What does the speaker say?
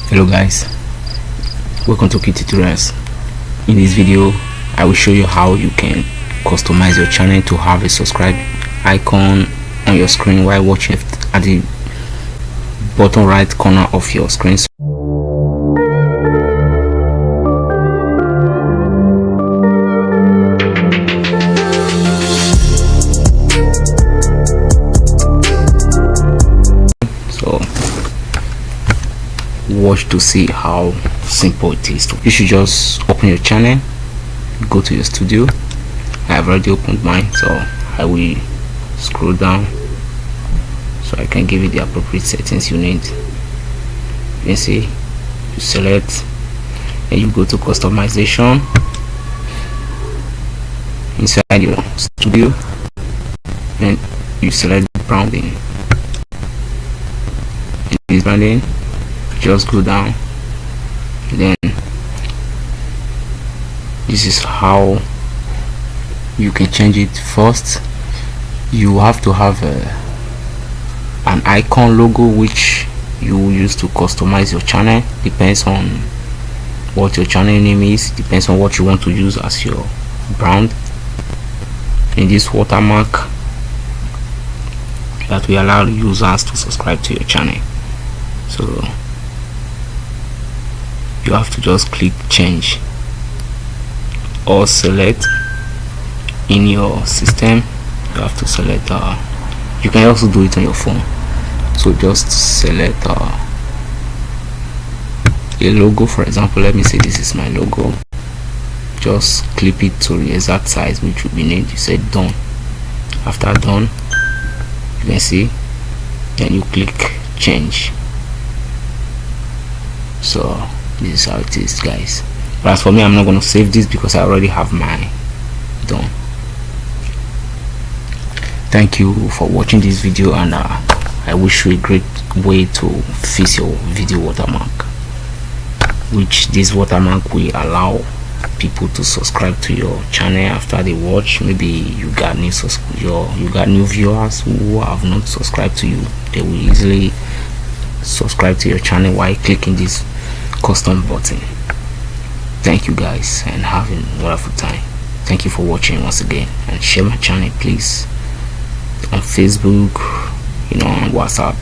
Hello guys, welcome to Key Tutorials. In this video I will show you how you can customize your channel to have a subscribe icon on your screen while watching at the bottom right corner of your screen. So watch to see how simple it is. You should just open your channel, go to your studio. I have already opened mine, so I will scroll down so I can give you the appropriate settings you need. You can see, you select and you go to customization inside your studio and you select branding. In this branding, just go down, then this is how you can change it. First, you have to have an icon logo which you use to customize your channel. Depends on what your channel name is, depends on what you want to use as your brand. In this watermark that will allow users to subscribe to your channel, so you have to just click change or select. In your system you have to select you can also do it on your phone, so just select a logo. For example, let me say this is my logo. Just clip it to the exact size which will be needed. You say done. After done, you can see, then you click change. So this is how it is, guys. But as for me, I'm not going to save this because I already have mine done. Thank you for watching this video, and I wish you a great way to fix your video watermark, which this watermark will allow people to subscribe to your channel after they watch. Maybe you got new viewers who have not subscribed to you. They will easily subscribe to your channel while clicking this custom button. Thank you guys, and have a wonderful time. Thank you for watching once again, and share my channel please on Facebook, on WhatsApp.